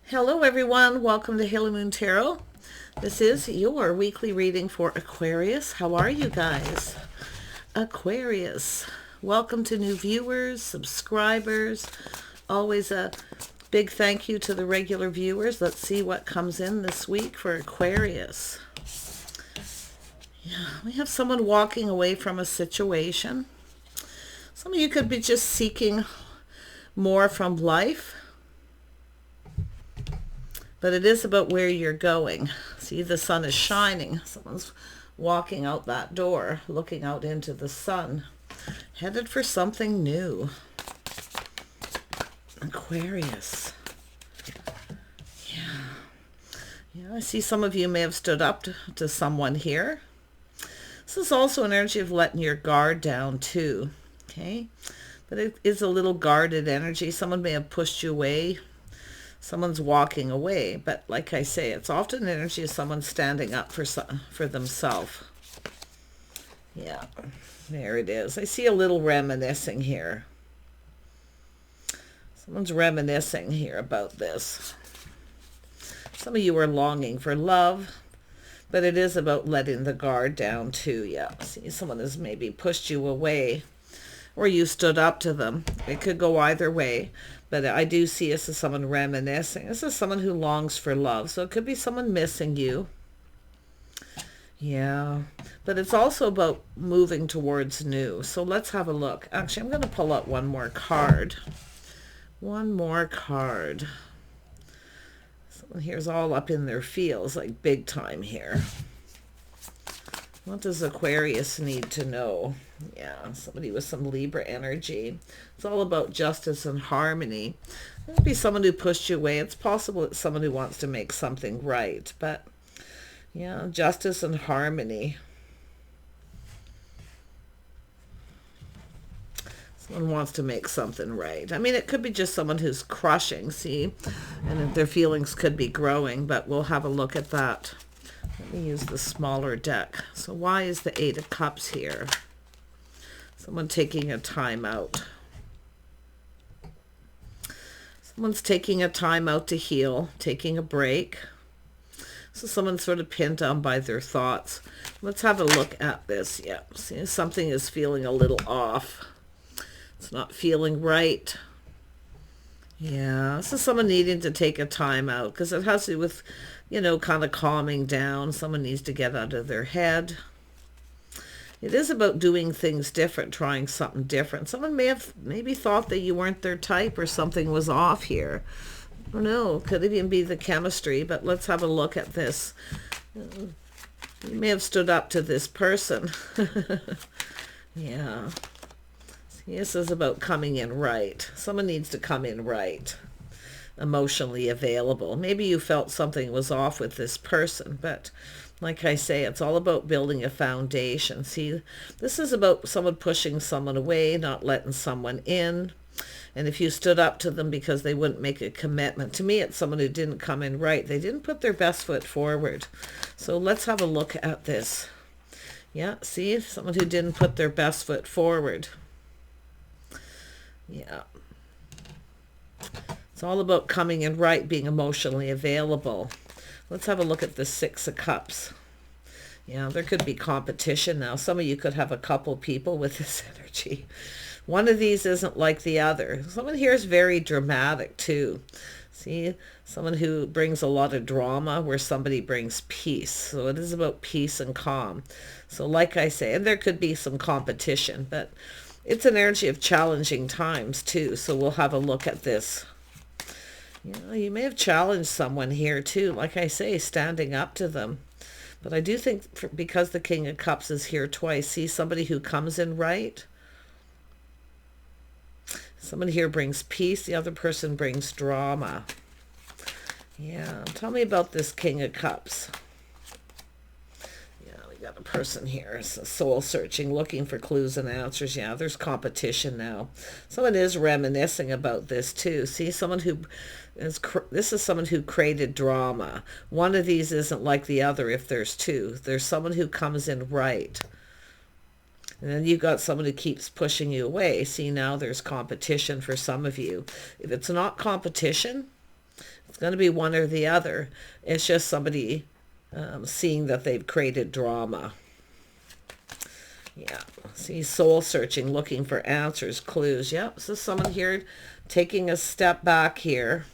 Hello everyone, welcome to Halo Moon Tarot. This is your weekly reading for Aquarius. How are you guys? Aquarius, welcome to new viewers, subscribers. Always a big thank you to the regular viewers. Let's see what comes in this week for Aquarius. Yeah, we have someone walking away from a situation. Some of you could be just seeking more from life. But it is about where you're going. See, the sun is shining. Someone's walking out that door, looking out into the sun, headed for something new. Aquarius. Yeah, I see some of you may have stood up to someone here. This is also an energy of letting your guard down too, okay? But it is a little guarded energy. Someone may have pushed you away. Someone's walking away, but like I say, it's often energy of someone standing up for themselves. Yeah, there it is. I see a little reminiscing here. Someone's reminiscing here about this. Some of you are longing for love, but it is about letting the guard down too. Yeah, see, someone has maybe pushed you away, or you stood up to them. It could go either way. But I do see this as someone reminiscing. This is someone who longs for love. So it could be someone missing you. Yeah. But it's also about moving towards new. So let's have a look. Actually, I'm going to pull out one more card. One more card. Someone here's all up in their feels, like big time here. What does Aquarius need to know? Yeah, somebody with some Libra energy. It's all about justice and harmony. It could be someone who pushed you away. It's possible it's someone who wants to make something right. But, yeah, justice and harmony. Someone wants to make something right. I mean, it could be just someone who's crushing, see? And their feelings could be growing, but we'll have a look at that. Let me use the smaller deck. So why is the Eight of Cups here? Someone taking a time out. Someone's taking a time out to heal, taking a break. So someone's sort of pinned down by their thoughts. Let's have a look at this. Yeah, see, something is feeling a little off. It's not feeling right. Yeah, this is someone needing to take a time out because it has to do with, you know, kind of calming down. Someone needs to get out of their head. It is about doing things different, trying something different. Someone may have maybe thought that you weren't their type or something was off here. I don't know. Could even be the chemistry, but let's have a look at this. You may have stood up to this person. Yeah. This is about coming in right. Someone needs to come in right, emotionally available. Maybe you felt something was off with this person, but like I say, it's all about building a foundation. See, this is about someone pushing someone away, not letting someone in. And if you stood up to them because they wouldn't make a commitment, to me, it's someone who didn't come in right. They didn't put their best foot forward. So let's have a look at this. Yeah, see, someone who didn't put their best foot forward. Yeah. It's all about coming in right, being emotionally available. Let's have a look at the Six of Cups. Yeah, there could be competition now. Some of you could have a couple people with this energy. One of these isn't like the other. Someone here is very dramatic too. See, someone who brings a lot of drama where somebody brings peace. So it is about peace and calm. So like I say, and there could be some competition, but it's an energy of challenging times too. So we'll have a look at this. You know, you may have challenged someone here too. Like I say, standing up to them. But I do think because the King of Cups is here twice, see somebody who comes in right. Someone here brings peace. The other person brings drama. Yeah, tell me about this King of Cups. Got a person here, soul searching, looking for clues and answers. Yeah, there's competition now. Someone is reminiscing about this too. See, someone who is, this is someone who created drama. One of these isn't like the other if there's two. There's someone who comes in right. And then you've got someone who keeps pushing you away. See, now there's competition for some of you. If it's not competition, It's going to be one or the other. It's just somebody seeing that they've created drama. Yeah, see, soul searching, looking for answers, clues. Yep, so someone here taking a step back here.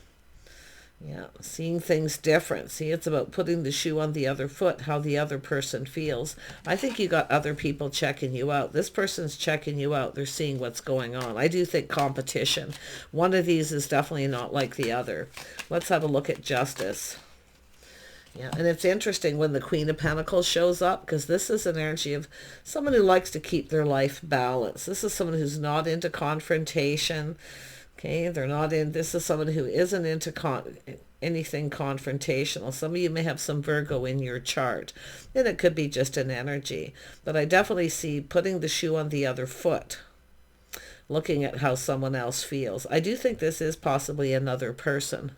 Yeah, seeing things different. See, it's about putting the shoe on the other foot, how the other person feels. I think you got other people checking you out. This person's checking you out. They're seeing what's going on. I do think competition. One of these is definitely not like the other. Let's have a look at justice. Yeah, and it's interesting when the Queen of Pentacles shows up, because this is an energy of someone who likes to keep their life balanced. This is someone who's not into confrontation. Okay, they're not in. This is someone who isn't into anything confrontational. Some of you may have some Virgo in your chart, and it could be just an energy. But I definitely see putting the shoe on the other foot, looking at how someone else feels. I do think this is possibly another person.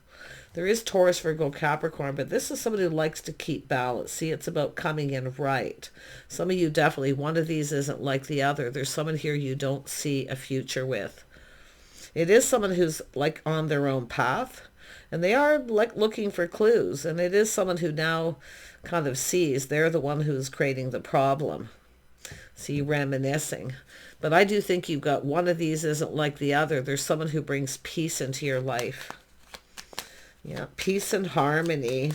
There is Taurus, Virgo, Capricorn, but this is someone who likes to keep balance. See, it's about coming in right. Some of you definitely, one of these isn't like the other. There's someone here you don't see a future with. It is someone who's like on their own path, and they are like looking for clues. And it is someone who now kind of sees they're the one who's creating the problem. See, reminiscing. But I do think you've got one of these isn't like the other. There's someone who brings peace into your life. Yeah, peace and harmony.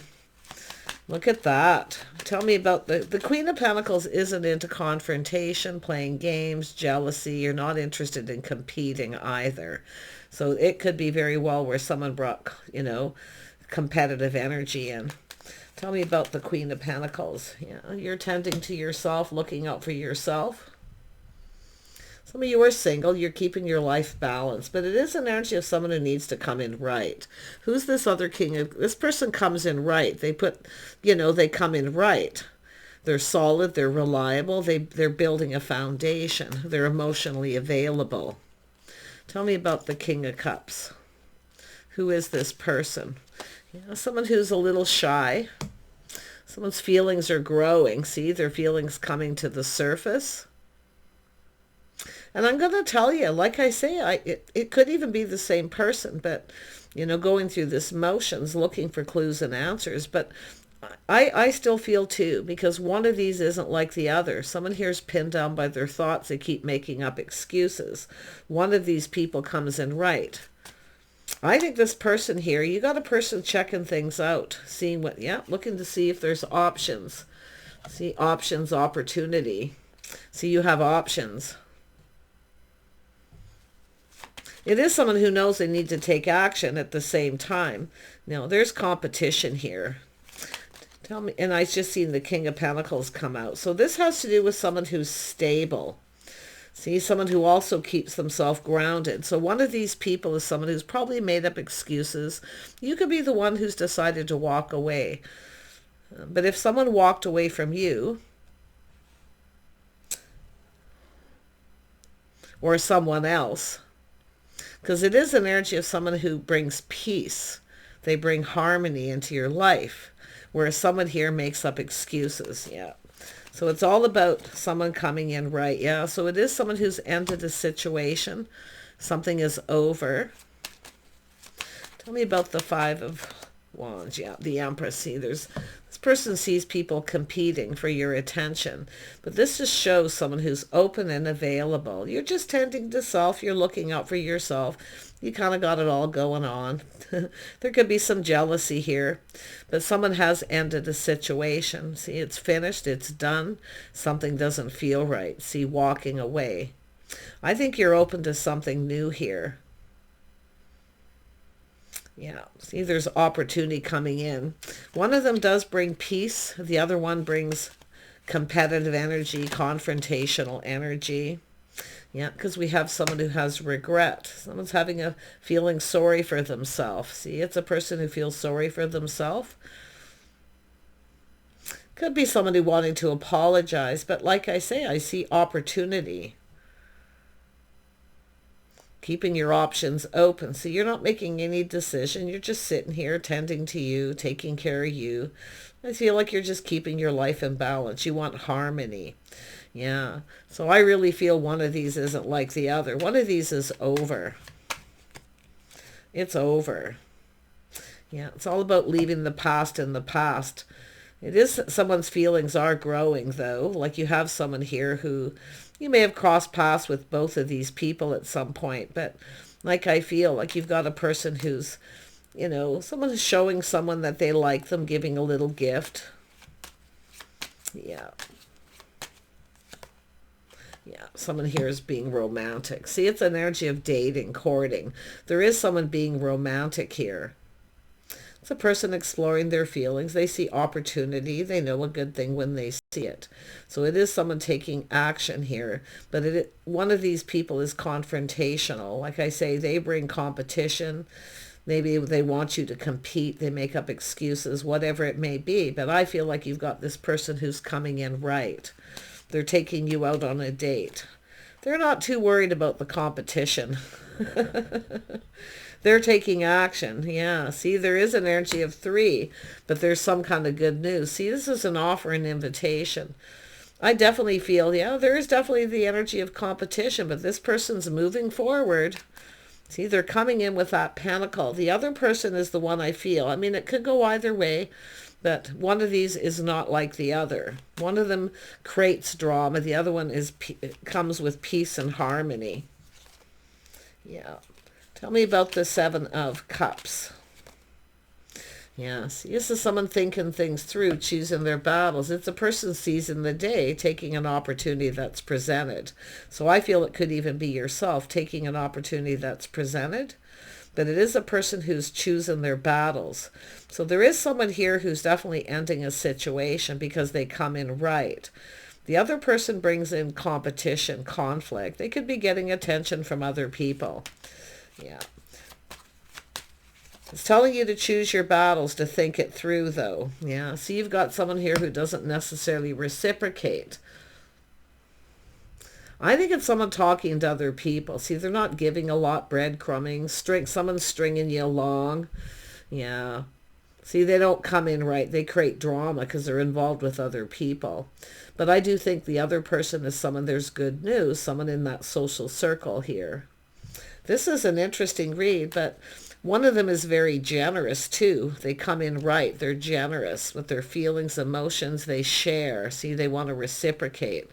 Look at that. Tell me about the Queen of Pentacles isn't into confrontation, playing games, jealousy. You're not interested in competing either. So it could be very well where someone brought, you know, competitive energy in. Tell me about the Queen of Pentacles. Yeah, you're tending to yourself, looking out for yourself. Some of you are single, you're keeping your life balanced, but it is an energy of someone who needs to come in right. Who's this other king? This person comes in right. They put, you know, they come in right. They're solid, they're reliable, they're building a foundation. They're emotionally available. Tell me about the King of Cups. Who is this person? You know, someone who's a little shy. Someone's feelings are growing. See, their feelings coming to the surface. And I'm going to tell you, like I say, it could even be the same person, but, you know, going through this motions, looking for clues and answers. But I still feel too, because one of these isn't like the other. Someone here is pinned down by their thoughts. They keep making up excuses. One of these people comes in right. I think this person here, you got a person checking things out, seeing what, yeah, looking to see if there's options. See, options, opportunity. See, you have options. It is someone who knows they need to take action at the same time. Now, there's competition here. Tell me, and I just seen the King of Pentacles come out. So this has to do with someone who's stable. See, someone who also keeps themselves grounded. So one of these people is someone who's probably made up excuses. You could be the one who's decided to walk away. But if someone walked away from you, or someone else, because it is an energy of someone who brings peace. They bring harmony into your life, whereas someone here makes up excuses. Yeah. So it's all about someone coming in right. Yeah. So it is someone who's ended a situation. Something is over. Tell me about the Five of Wands. Yeah, the Empress. See, this person sees people competing for your attention, but this just shows someone who's open and available. You're just tending to self. You're looking out for yourself. You kind of got it all going on. There could be some jealousy here, but someone has ended a situation. See, it's finished. It's done. Something doesn't feel right. See, walking away. I think you're open to something new here. Yeah, see, there's opportunity coming in. One of them does bring peace. The other one brings competitive energy, confrontational energy. Yeah, because we have someone who has regret. Someone's having a feeling sorry for themselves. See, it's a person who feels sorry for themselves. Could be somebody wanting to apologize, but like I say, I see opportunity. Keeping your options open. So you're not making any decision. You're just sitting here tending to you, taking care of you. I feel like you're just keeping your life in balance. You want harmony. Yeah. So I really feel one of these isn't like the other. One of these is over. It's over. Yeah, it's all about leaving the past in the past. It is someone's feelings are growing, though. Like you have someone here who you may have crossed paths with both of these people at some point. But like I feel like you've got a person who's, someone is showing someone that they like them, giving a little gift. Yeah. Yeah, someone here is being romantic. See, it's an energy of dating, courting. There is someone being romantic here. It's a person exploring their feelings. They see opportunity. They know a good thing when they see it. So it is someone taking action here. But one of these people is confrontational. Like I say, they bring competition. Maybe they want you to compete. They make up excuses, whatever it may be. But I feel like you've got this person who's coming in right. They're taking you out on a date. They're not too worried about the competition. They're taking action. Yeah. See, there is an energy of 3, but there's some kind of good news. See, this is an offer, an invitation. I definitely feel, there is definitely the energy of competition, but this person's moving forward. See, they're coming in with that pentacle. The other person is the one I feel. I mean, it could go either way, but one of these is not like the other. One of them creates drama. The other one comes with peace and harmony. Yeah. Tell me about the 7 of Cups. Yeah, see, this is someone thinking things through, choosing their battles. It's a person seizing the day, taking an opportunity that's presented. So I feel it could even be yourself taking an opportunity that's presented. But it is a person who's choosing their battles. So there is someone here who's definitely ending a situation because they come in right. The other person brings in competition, conflict. They could be getting attention from other people. Yeah. It's telling you to choose your battles, to think it through, though. Yeah. So you've got someone here who doesn't necessarily reciprocate. I think it's someone talking to other people. See, they're not giving a lot, breadcrumbing. Someone's stringing you along. Yeah. See, they don't come in right. They create drama because they're involved with other people. But I do think the other person is someone, there's good news, someone in that social circle here. This is an interesting read, but one of them is very generous too. They come in right. They're generous with their feelings, emotions. They share. See, they want to reciprocate.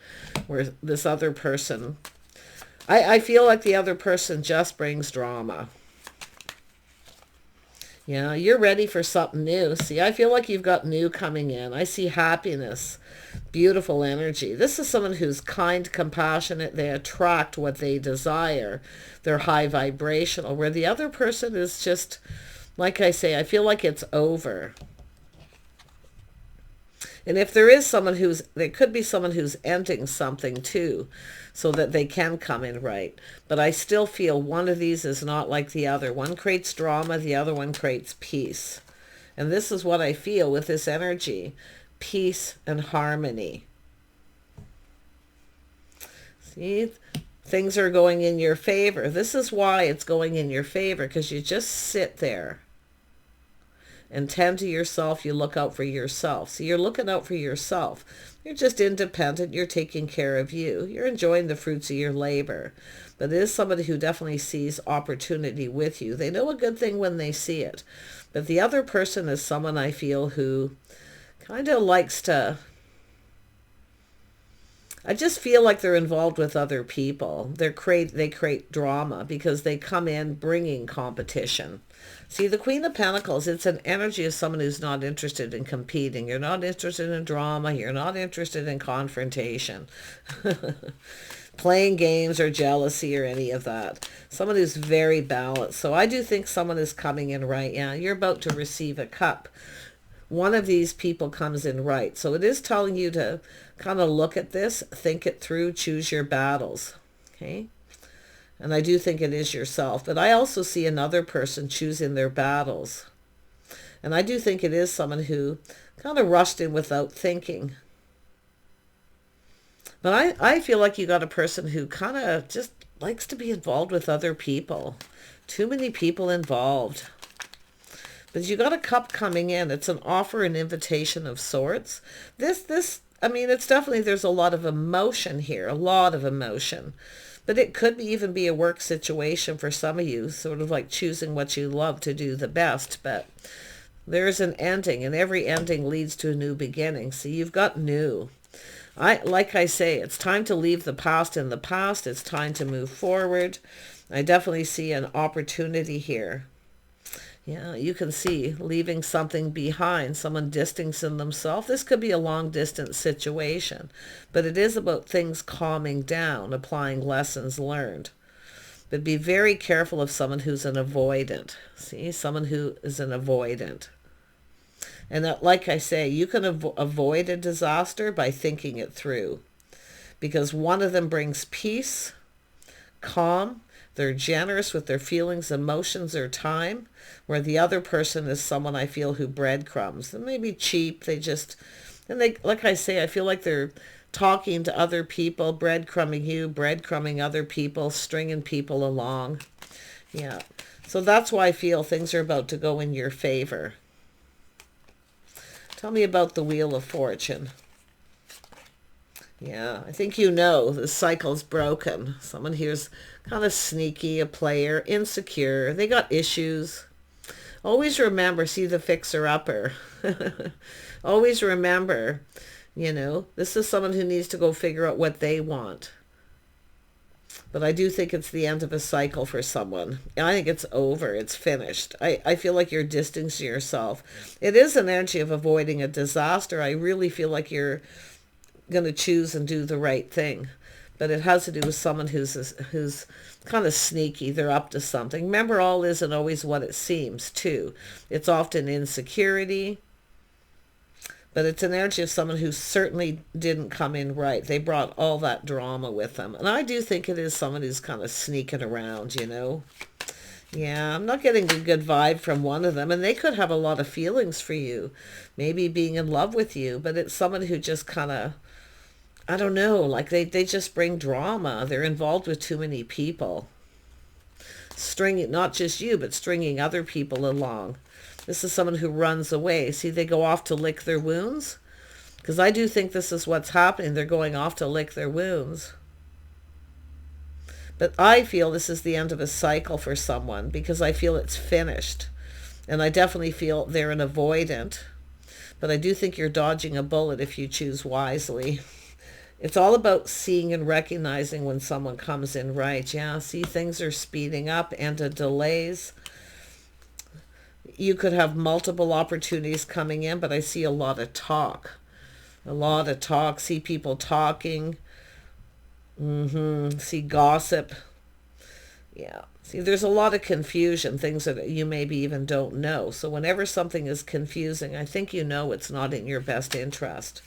Where this other person, I feel like the other person just brings drama. Yeah, you're ready for something new. See, I feel like you've got new coming in. I see happiness, beautiful energy. This is someone who's kind, compassionate. They attract what they desire. They're high vibrational. Where the other person is just, like I say, I feel like it's over. And if there is someone there could be someone who's ending something too, so that they can come in right. But I still feel one of these is not like the other. One creates drama, the other one creates peace. And this is what I feel with this energy. Peace and harmony. See, things are going in your favor. This is why it's going in your favor, because you just sit there and tend to yourself. You look out for yourself. So you're looking out for yourself. You're just independent. You're taking care of you. You're enjoying the fruits of your labor. But it is somebody who definitely sees opportunity with you. They know a good thing when they see it. But the other person is someone I feel who kind of likes to, I just feel like they're involved with other people. They create drama because they come in bringing competition. See, the Queen of Pentacles, it's an energy of someone who's not interested in competing. You're not interested in drama. You're not interested in confrontation, playing games or jealousy or any of that. Someone who's very balanced. So I do think someone is coming in right. Yeah, you're about to receive a cup. One of these people comes in right. So it is telling you to kind of look at this, think it through, choose your battles. Okay? And I do think it is yourself. But I also see another person choosing their battles. And I do think it is someone who kind of rushed in without thinking. But I feel like you got a person who kind of just likes to be involved with other people. Too many people involved. But you got a cup coming in. It's an offer, an invitation of sorts. I mean, it's definitely, there's a lot of emotion here, a lot of emotion. But it could even be a work situation for some of you, sort of like choosing what you love to do the best. But there's an ending, and every ending leads to a new beginning. So you've got new. Like I say, it's time to leave the past in the past. It's time to move forward. I definitely see an opportunity here. Yeah, you can see leaving something behind, someone distancing themselves. This could be a long distance situation, but it is about things calming down, applying lessons learned. But be very careful of someone who's an avoidant. See, someone who is an avoidant. And like I say, you can avoid a disaster by thinking it through. Because one of them brings peace, calm. They're generous with their feelings, emotions, or time. Where the other person is someone I feel who breadcrumbs. They may be cheap. Like I say, I feel like they're talking to other people, breadcrumbing you, breadcrumbing other people, stringing people along. Yeah. So that's why I feel things are about to go in your favor. Tell me about the Wheel of Fortune. Yeah, I think you know the cycle's broken. Someone here's kind of sneaky, a player, insecure. They got issues. Always remember, see the fixer-upper. Always remember, this is someone who needs to go figure out what they want. But I do think it's the end of a cycle for someone. I think it's over. It's finished. I feel like you're distancing yourself. It is an energy of avoiding a disaster. I really feel like you're going to choose and do the right thing. But it has to do with someone who's kind of sneaky. They're up to something. Remember, all isn't always what it seems, too. It's often insecurity. But it's an energy of someone who certainly didn't come in right. They brought all that drama with them. And I do think it is someone who's kind of sneaking around, Yeah, I'm not getting a good vibe from one of them. And they could have a lot of feelings for you. Maybe being in love with you. But it's someone who just kind of, I don't know, like they just bring drama. They're involved with too many people. Stringing, not just you, but stringing other people along. This is someone who runs away. See, they go off to lick their wounds. Because I do think this is what's happening. They're going off to lick their wounds. But I feel this is the end of a cycle for someone. Because I feel it's finished. And I definitely feel they're an avoidant. But I do think you're dodging a bullet if you choose wisely. It's all about seeing and recognizing when someone comes in right. Yeah, see, things are speeding up. And delays. You could have multiple opportunities coming in, but I see a lot of talk. A lot of talk. See people talking. See gossip. Yeah. See, there's a lot of confusion, things that you maybe even don't know. So whenever something is confusing, I think it's not in your best interest.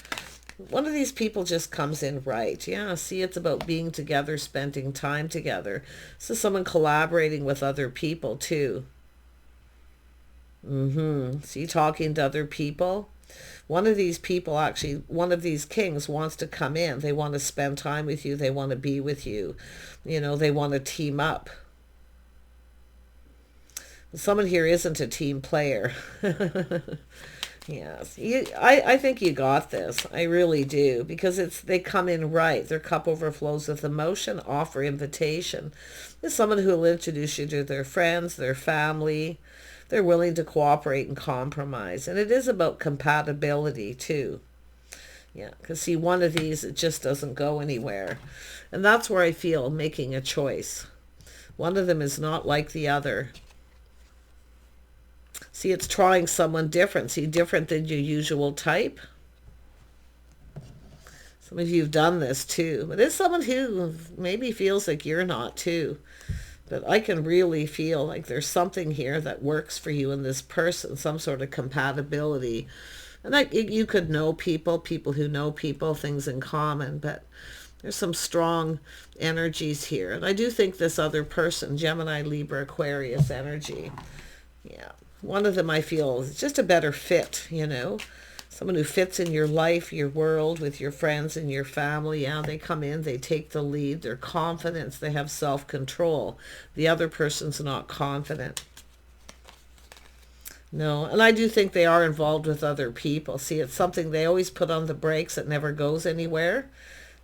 One of these people just comes in right. Yeah, see, it's about being together, spending time together. So someone collaborating with other people too. See, talking to other people. One of these people, actually, one of these kings wants to come in. They want to spend time with you. They want to be with you. They want to team up. Someone here isn't a team player. Yes, I think you got this. I really do. Because they come in right. Their cup overflows with emotion, offer invitation. There's someone who will introduce you to their friends, their family. They're willing to cooperate and compromise. And it is about compatibility too. Yeah, because see, one of these, it just doesn't go anywhere. And that's where I feel making a choice. One of them is not like the other. See, it's trying someone different. See, different than your usual type. Some of you have done this too. But there's someone who maybe feels like you're not too. But I can really feel like there's something here that works for you in this person, some sort of compatibility. And you could know people who know people, things in common, but there's some strong energies here. And I do think this other person, Gemini, Libra, Aquarius energy, yeah, one of them I feel is just a better fit, Someone who fits in your life, your world, with your friends and your family. Yeah, they come in, they take the lead, they're confident, they have self-control. The other person's not confident. No, and I do think they are involved with other people. See, it's something they always put on the brakes. It never goes anywhere.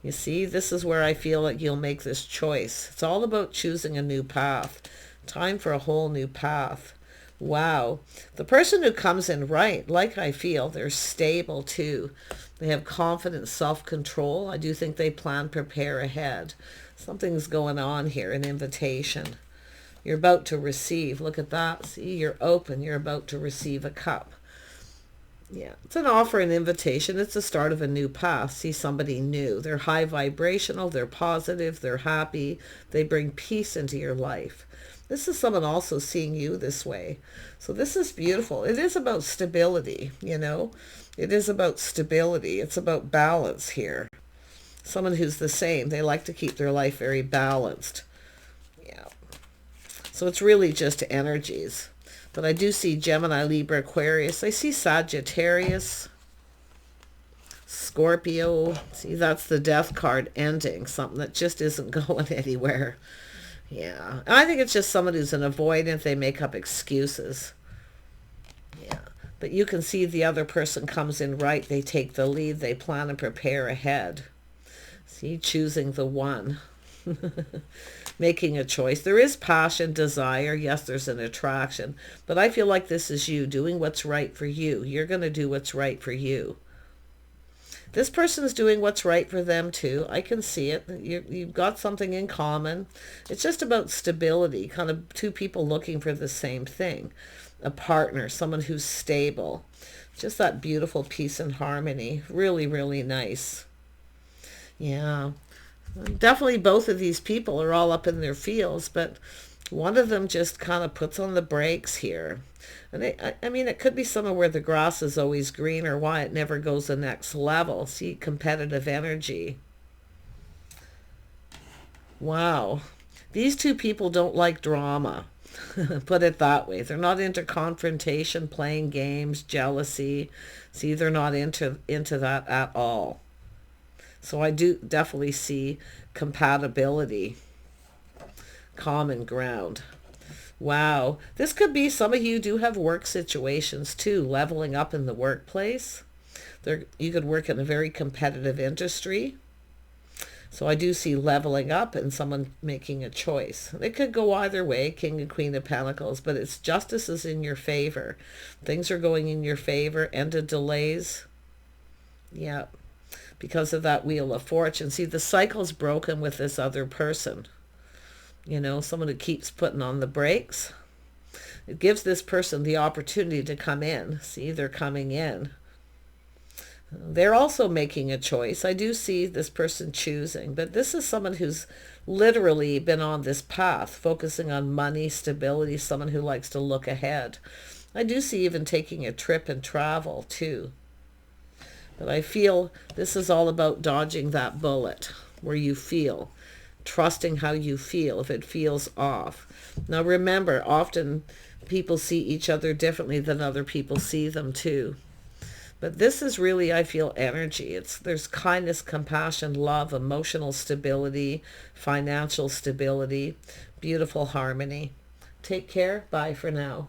You see, this is where I feel like you'll make this choice. It's all about choosing a new path. Time for a whole new path. Wow. The person who comes in right, like I feel, they're stable too. They have confidence, self-control. I do think they plan, prepare ahead. Something's going on here, an invitation. You're about to receive. Look at that. See, you're open. You're about to receive a cup. Yeah, it's an offer, an invitation. It's the start of a new path. See, somebody new. They're high vibrational. They're positive. They're happy. They bring peace into your life. This is someone also seeing you this way. So this is beautiful. It is about stability, you know. It is about stability. It's about balance here. Someone who's the same. They like to keep their life very balanced. Yeah. So it's really just energies. But I do see Gemini, Libra, Aquarius. I see Sagittarius, Scorpio. See, that's the death card ending. Something that just isn't going anywhere. Yeah. And I think it's just someone who's an avoidant. They make up excuses. Yeah. But you can see the other person comes in right. They take the lead. They plan and prepare ahead. See, choosing the one. Making a choice. There is passion, desire. Yes, there's an attraction. But I feel like this is you doing what's right for you. You're going to do what's right for you. This person is doing what's right for them too. I can see it. You've got something in common. It's just about stability. Kind of two people looking for the same thing. A partner, someone who's stable. Just that beautiful peace and harmony. Really, really nice. Yeah. Definitely both of these people are all up in their fields, but one of them just kind of puts on the brakes here. And I mean, it could be somewhere where the grass is always greener, why it never goes the next level. See, competitive energy. Wow. These two people don't like drama. Put it that way. They're not into confrontation, playing games, jealousy. See, they're not into that at all. So I do definitely see compatibility, common ground. Wow. This could be some of you do have work situations too, leveling up in the workplace. You could work in a very competitive industry. So I do see leveling up and someone making a choice. It could go either way, King and Queen of Pentacles, but it's justice is in your favor. Things are going in your favor. End of delays. Yeah. Because of that Wheel of Fortune. See, the cycle's broken with this other person. You know, someone who keeps putting on the brakes. It gives this person the opportunity to come in. See, they're coming in. They're also making a choice. I do see this person choosing, but this is someone who's literally been on this path, focusing on money, stability, someone who likes to look ahead. I do see even taking a trip and travel too. But I feel this is all about dodging that bullet where you feel, trusting how you feel if it feels off. Now remember, often people see each other differently than other people see them too. But this is really, I feel, energy. There's kindness, compassion, love, emotional stability, financial stability, beautiful harmony. Take care. Bye for now.